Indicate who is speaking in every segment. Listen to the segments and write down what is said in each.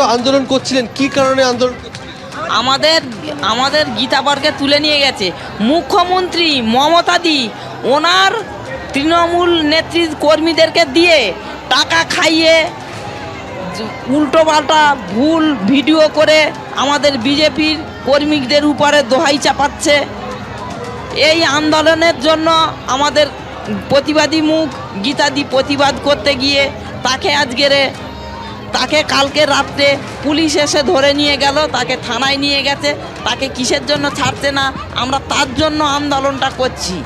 Speaker 1: তো আন্দোলন করছিলেন, কি কারণে আন্দোলন?
Speaker 2: আমাদের আমাদের গীতাবরকে তুলে নিয়ে গেছে মুখ্যমন্ত্রী মমতাদি, ওনার তৃণমূল নেত্রী কর্মীদেরকে দিয়ে টাকা খাইয়ে উল্টো পাল্টা ভুল ভিডিও করে আমাদের বিজেপির কর্মীদের উপরে দোহাই চাপাচ্ছে। এই আন্দোলনের জন্য আমাদের প্রতিবাদী মুখ গীতাদি প্রতিবাদ করতে গিয়ে তাকে কালকে রাত্রে পুলিশ এসে ধরে নিয়ে গেল, তাকে থানায় নিয়ে গেছে। তাকে কিসের জন্য ছাড়ছে না, আমরা তার জন্য আন্দোলনটা করছি।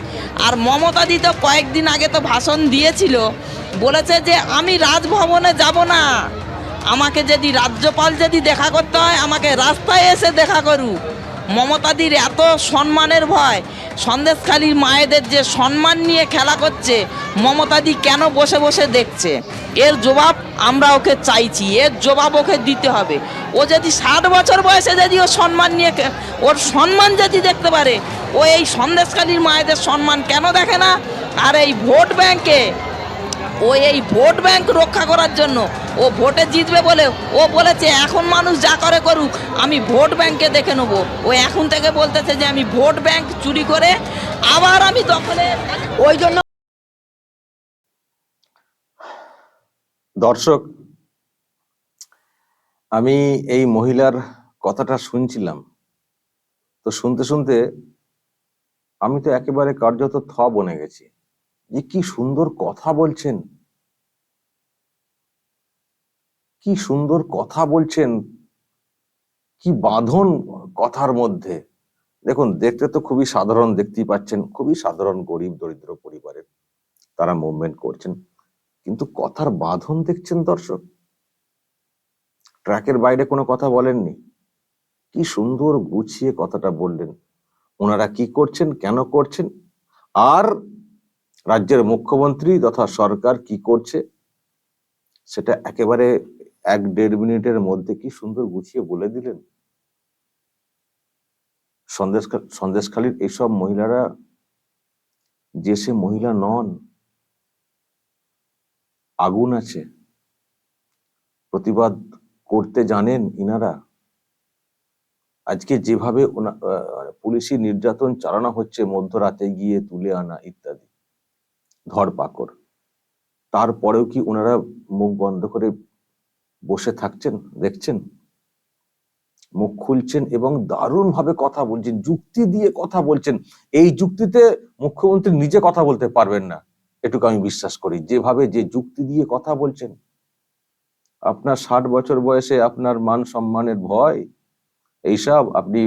Speaker 2: আর মমতাদি তো কয়েকদিন আগে তো ভাষণ দিয়েছিল, বলেছে যে আমি রাজভবনে যাব না, আমাকে যদি রাজ্যপাল যদি দেখা করতে হয় আমাকে রাস্তায় এসে দেখা করুক। মমতাদির এত সম্মানের ভয়, সন্দেশখালীর মায়েদের যে সম্মান নিয়ে খেলা করছে, মমতাদি কেন বসে বসে দেখছে? এর জবাব আমরা ওকে চাইছি, এর জবাব ওকে দিতে হবে। ও যদি 60 বছর বয়সে যদি ওর সম্মান নিয়ে ওর সম্মান যদি দেখতে পারে, ও এই সন্দেশখালীর মায়েদের সম্মান কেন দেখে না? আর এই ভোট ব্যাংকে এই ভোট ব্যাংক রক্ষা করার জন্য ও ভোটে জিতবে বলে ও বলেছে এখন মানুষ যা করে করুক, আমি ভোট ব্যাংকে দেখে নেবো। ও এখন থেকে বলতেছে যে আমি ভোট ব্যাংক চুরি করে আবার আমি দখলে, ওই জন্য।
Speaker 3: দর্শক, আমি এই মহিলার কথাটা শুনছিলাম, তো শুনতে শুনতে আমি তো একেবারে কার্যত বনে গেছি যে কি সুন্দর কথা বলছেন, কি সুন্দর কথা বলছেন, কি বাঁধন কথার মধ্যে। দেখুন, দেখতে তো খুবই সাধারণ, দেখতেই পাচ্ছেন, খুবই সাধারণ গরিব দরিদ্র পরিবারের তারা মুভমেন্ট করছেন, কিন্তু কথার বাঁধন দেখছেন দর্শক, ট্র্যাকের বাইরে কোনো কথা বলেননি, কি সুন্দর গুছিয়ে কথাটা বললেন। ওনারা কি করছেন, কেন করছেন, আর রাজ্যের মুখ্যমন্ত্রী তথা সরকার কি করছে, সেটা একেবারে 1-1.5 মিনিটের মধ্যে কি সুন্দর গুছিয়ে বলে দিলেন। সন্দেশখালীর এইসব মহিলারা যে সে মহিলা নন, আগুন আছে, প্রতিবাদ করতে জানেন ইনারা। আজকে যেভাবে পুলিশি নির্যাতন চালানো হচ্ছে, মধ্যরাতে গিয়ে তুলে আনা ইত্যাদি, ধরপাকড়, তারপরেও কি ওনারা মুখ বন্ধ করে বসে থাকছেন, দেখছেন? মুখ খুলছেন এবং দারুণ ভাবে কথা বলছেন, যুক্তি দিয়ে কথা বলছেন। এই যুক্তিতে মুখ্যমন্ত্রী নিজে কথা বলতে পারবেন না, এটুকু আমি বিশ্বাস করি। যেভাবে যে যুক্তি দিয়ে কথা বলছেন, আপনার 60 বছর বয়সে আপনার মান সম্মানের ভয়, এইসব আপনি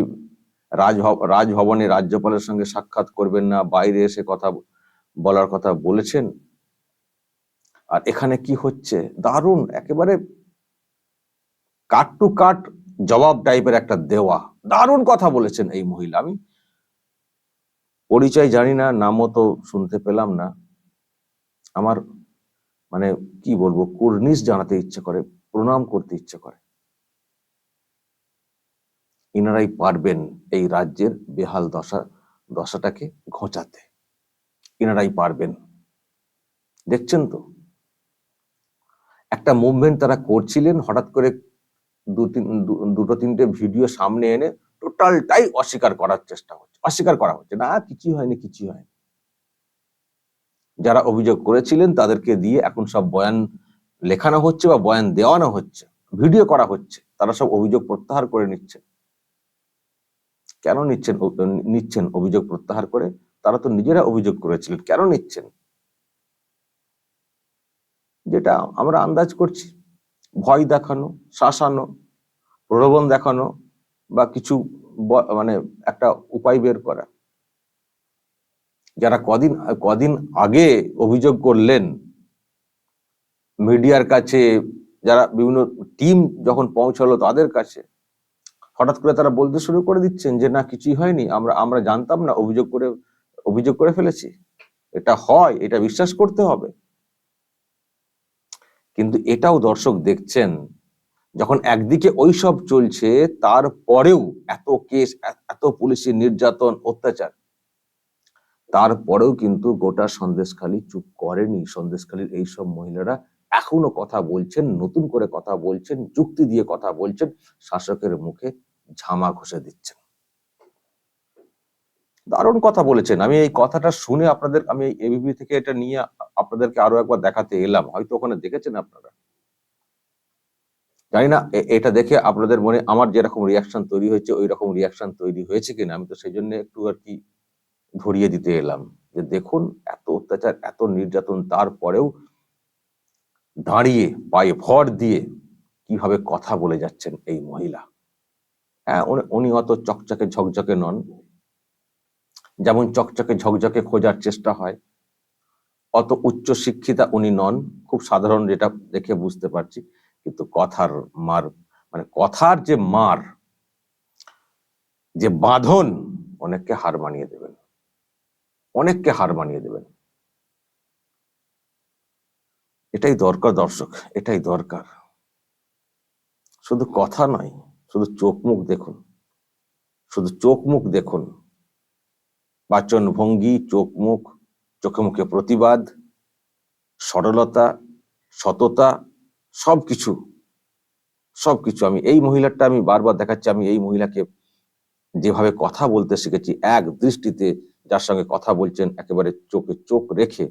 Speaker 3: রাজভবনে রাজ্যপালের সঙ্গে সাক্ষাৎ করবেন না, বাইরে এসে কথা বলার কথা বলেছেন। আর এখানে কি হচ্ছে, দারুণ একেবারে কাট টু কাট জবাব টাইপের একটা দেওয়া, দারুণ কথা বলেছেন এই মহিলা। আমি পরিচয় জানি না, নামও তো শুনতে পেলাম না। আমার মানে কি বলবো, কুর্নিশ জানাতে ইচ্ছে করে, প্রণাম করতে ইচ্ছে করে। ইনারাই পারবেন এই রাজ্যের বেহাল দশাটাকে ঘোচাতে, ইনারাই পারবেন। দেখছেন তো, একটা মুভমেন্ট তারা করছিলেন, হঠাৎ করে দুটো তিনটে ভিডিও সামনে এনে টোটালটাই অস্বীকার করার চেষ্টা হচ্ছে, অস্বীকার করা হচ্ছে না, কিছুই হয়নি, কিছুই হয়নি। যারা অভিযোগ করেছিলেন তাদেরকে দিয়ে এখন সব বয়ান লেখানো হচ্ছে বা বয়ান দেওয়ানো হচ্ছে, ভিডিও করা হচ্ছে, তারা সব অভিযোগ প্রত্যাহার করে নিচ্ছেন। কেন নিচ্ছেন অভিযোগ প্রত্যাহার করে? তারা তো নিজেরা অভিযোগ করেছিলেন, কেন নিচ্ছেন? যেটা আমরা আন্দাজ করছি, ভয় দেখানো, শাসানো, প্রলোভন দেখানো, বা কিছু মানে একটা উপায় বের করা। যারা কদিন আগে অভিযোগ করলেন মিডিয়ার কাছে, যারা বিভিন্ন টিম যখন পৌঁছালো তাদের কাছে, হঠাৎ করে তারা বলতে শুরু করে দিচ্ছেন যে না, কিছুই হয়নি, আমরা জানতাম না, অভিযোগ করে ফেলেছি, এটা হয়, এটা বিশ্বাস করতে হবে। কিন্তু এটাও দর্শক দেখছেন, যখন একদিকে ওইসব চলছে, তারপরেও এত কেস, এত পুলিশি নির্যাতন, অত্যাচার, তারপরেও কিন্তু গোটা সন্দেশখালী চুপ করেনি। সন্দেশখালীর এইসব মহিলারা এখনো কথা বলছেন, নতুন করে কথা বলছেন, যুক্তি দিয়ে কথা বলছেন, শাসকের মুখে ঝামা ঘষে দিচ্ছেন। দারুণ কথা বলেছেন। আমি এই কথাটা শুনে আমি এবিপি থেকে এটা নিয়ে আপনাদেরকে আরো একবার দেখাতে এলাম, হয়তো ওখানে দেখেছেন আপনারা, জানি না এটা দেখে আপনাদের মনে আমার যেরকম রিয়াকশন তৈরি হয়েছে ওই রকম রিয়াকশন তৈরি হয়েছে কিনা। আমি তো সেই জন্য একটু আর কি ধরিয়ে দিতে এলাম যে দেখুন, এত অত্যাচার, এত নির্যাতন, তারপরেও দাঁড়িয়ে পায়ে ভর দিয়ে কিভাবে কথা বলে যাচ্ছেন এই মহিলা। হ্যাঁ, উনি অত চকচকে ঝকঝকে নন, যেমন চকচকে ঝকঝকে খোঁজার চেষ্টা হয়, অত উচ্চ শিক্ষিতা উনি নন, খুব সাধারণ, যেটা দেখে বুঝতে পারছি। কিন্তু কথার মার, মানে কথার যে মার, যে বাঁধন, অনেককে হার মানিয়ে দেবেন, অনেককে হার মানিয়ে দেবেন। এটাই দরকার দর্শক, এটাই দরকার। শুধু কথা নয়, শুধু চোখ মুখ দেখুন, শুধু চোখ মুখ দেখুন, বাচন ভঙ্গি, চোখ মুখ, চোখে মুখে প্রতিবাদ, সরলতা, সততা, সবকিছু সবকিছু। আমি এই মহিলাটা আমি বারবার দেখাচ্ছি, আমি এই মহিলাকে যেভাবে কথা বলতে শিখেছি, এক দৃষ্টিতে যার সঙ্গে কথা বলছেন, একেবারে চোখে চোখ রেখে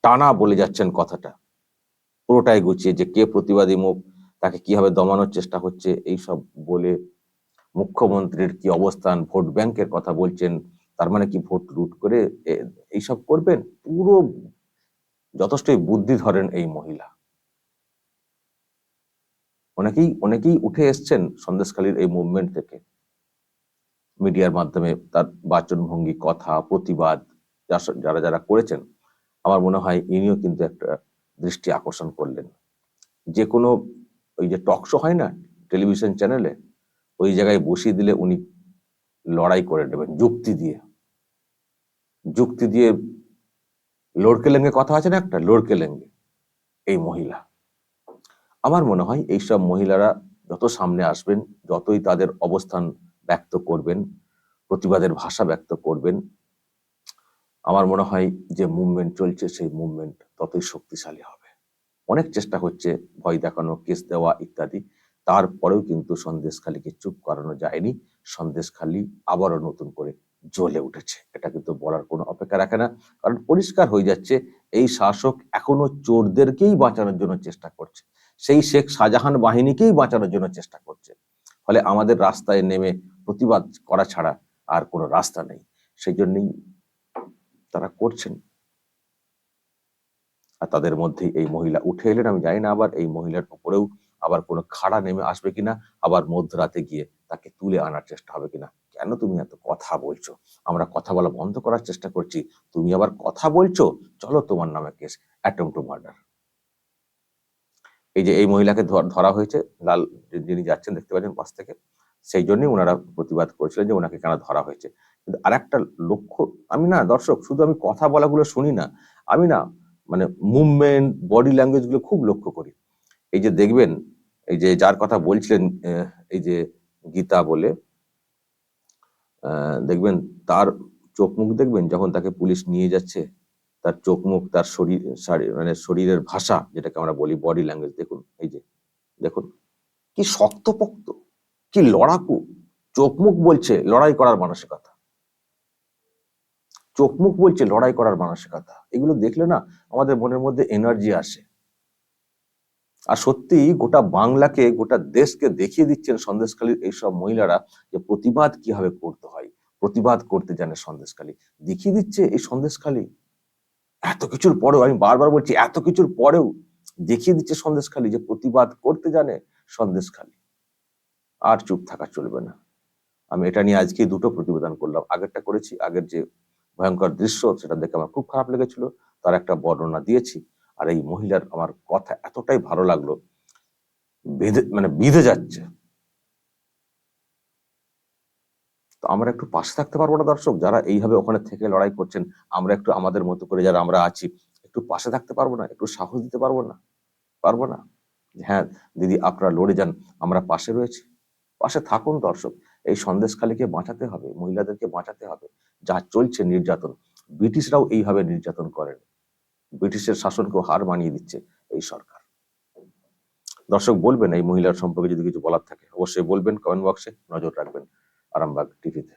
Speaker 3: টানা বলে যাচ্ছেন কথাটা, পুরোটাই গুছিয়ে, যে কে প্রতিবাদী মুখ, তাকে কিভাবে দমানোর চেষ্টা হচ্ছে, এই সব বলে মুখ্যমন্ত্রীর কি অবস্থান, ভোট ব্যাংকের কথা বলছেন, তার মানে কি ভোট লুট করে এইসব করবেন, পুরো যথেষ্টই বুদ্ধি ধরেন এই মহিলা। অনেকেই উঠে এসছেন সন্দেশখালীর এই মুভমেন্ট থেকে, মিডিয়ার মাধ্যমে তার বাচনভঙ্গি, কথা, প্রতিবাদ যারা যারা করেছেন, আমার মনে হয় ইনিও কিন্তু একটা দৃষ্টি আকর্ষণ করলেন। যে কোনো ওই যে টক শো হয় না টেলিভিশন চ্যানেলে, ওই জায়গায় বসিয়ে দিলে উনি লড়াই করে নেবেন যুক্তি দিয়ে। যুক্তি দিয়ে লড়কে লেঙ্গে কথা আছে না একটা, লড়কে লেঙ্গে এই মহিলা। আমার মনে হয় এইসব মহিলারা যত সামনে আসবেন, যতই তাদের অবস্থান ব্যক্ত করবেন, প্রতিবাদের ভাষা ব্যক্ত করবেন, আমার মনে হয় যে মুভমেন্ট চলছে সেই মুভমেন্ট ততই শক্তিশালী হবে। অনেক চেষ্টা হচ্ছে, ভয় দেখানো, কেস দেওয়া ইত্যাদি, তারপরেও কিন্তু সন্দেশখালীকে চুপ করানো যায়নি। সন্দেশখালী আবারও নতুন করে জ্বলে উঠেছে, এটা কিন্তু বলার কোনো অপেক্ষা রাখে না। কারণ পরিষ্কার হয়ে যাচ্ছে, এই শাসক এখনো চোরদেরকেই বাঁচানোর জন্য চেষ্টা করছে, সেই শেখ শাহজাহান বাহিনীকেই বাঁচানোর জন্য চেষ্টা করছে। ফলে আমাদের রাস্তায় নেমে প্রতিবাদ করা ছাড়া আর কোনো রাস্তা নেই। সেই জন্যই তারা করছেন। আর তাদের মধ্যেই এই মহিলা উঠে এলেন। আমি জানি না আবার এই মহিলার উপরেও আবার কোনো খাড়া নেমে আসবে কিনা, আবার মধ্যরাতে গিয়ে তাকে তুলে আনার চেষ্টা হবে কিনা। কেন তুমি এত কথা বলছো? আমরা কথা বলা বন্ধ করার চেষ্টা করছি, তুমি আবার কথা বলছো, চলো তোমার নামে কেস, অ্যাটেম্প্ট টু মার্ডার। এই যে এই মহিলাকে ধরা হয়েছে, লাল যিনি যাচ্ছেন দেখতে পাচ্ছেন পাশ থেকে, সেই জন্যই ওনারা প্রতিবাদ করেছিলেন যে ওনাকে কেন ধরা হয়েছে। কিন্তু আরেকটা লক্ষ্য, আমি না দর্শক, শুধু আমি কথা বলাগুলো শুনি না, আমি না মানে মুভমেন্ট, বডি ল্যাঙ্গুয়েজ গুলো খুব লক্ষ্য করি। এই যে দেখবেন, এই যে যার কথা বলছিলেন, এই যে গীতা বলে, দেখবেন তার চোখ মুখ দেখবেন যখন তাকে পুলিশ নিয়ে যাচ্ছে, তার চোখ মুখ, তার মানে শরীরের ভাষা, যেটাকে আমরা বলি বডি ল্যাঙ্গুয়েজ, দেখুন, এই যে দেখুন কি শক্তপোক্ত, কি লড়াকু, চোখ মুখ বলছে লড়াই করার মানসিকতা, চোখ মুখ বলছে লড়াই করার মানসিকতা। এগুলো দেখলে না আমাদের মনের মধ্যে এনার্জি আসে। আর সত্যি গোটা বাংলাকে, গোটা দেশকে দেখিয়ে দিচ্ছেন সন্দেশখালীর এইসব মহিলারা যে প্রতিবাদ কিভাবে করতে হয়, প্রতিবাদ করতে জানে সন্দেশখালী, দেখিয়ে দিচ্ছে এই সন্দেশখালী। এত কিছুর পরেও, আমি বারবার বলছি, এত কিছুর পরেও দেখিয়ে দিচ্ছে সন্দেশখালী যে প্রতিবাদ করতে জানে সন্দেশখালী। আর চুপ থাকা চলবে না। আমি এটা নিয়ে আজকে দুটো প্রতিবেদন করলাম। আগেরটা করেছি, আগের যে ভয়ঙ্কর দৃশ্য সেটা দেখে আমার খুব খারাপ লেগেছিল, তার একটা বর্ণনা দিয়েছি। আর এই মহিলার আমার কথা এতটাই ভালো লাগলো, বিঁধে যাচ্ছে। তো আমরা একটু পাশে থাকতে পারবো না দর্শক, যারা এইভাবে ওখানে থেকে লড়াই করছেন, আমরা একটু আমাদের মতো করে যারা আমরা আছি একটু পাশে থাকতে পারবো না, একটু সাহস দিতে পারবো না? পারবো না? হ্যাঁ দিদি, আপনারা লড়ে যান, আমরা পাশে রয়েছি। পাশে থাকুন দর্শক। এই সন্দেশখালীকে বাঁচাতে হবে, মহিলাদেরকে বাঁচাতে হবে। যা চলছে নির্যাতন, ব্রিটিশরাও এইভাবে নির্যাতন করেন, ব্রিটিশের শাসনকেও হার মানিয়ে দিচ্ছে এই সরকার। দর্শক বলবেন এই মহিলার সম্পর্কে যদি কিছু বলার থাকে অবশ্যই বলবেন, কমেন্ট বক্সে নজর রাখবেন আরামবাগ টিভিতে।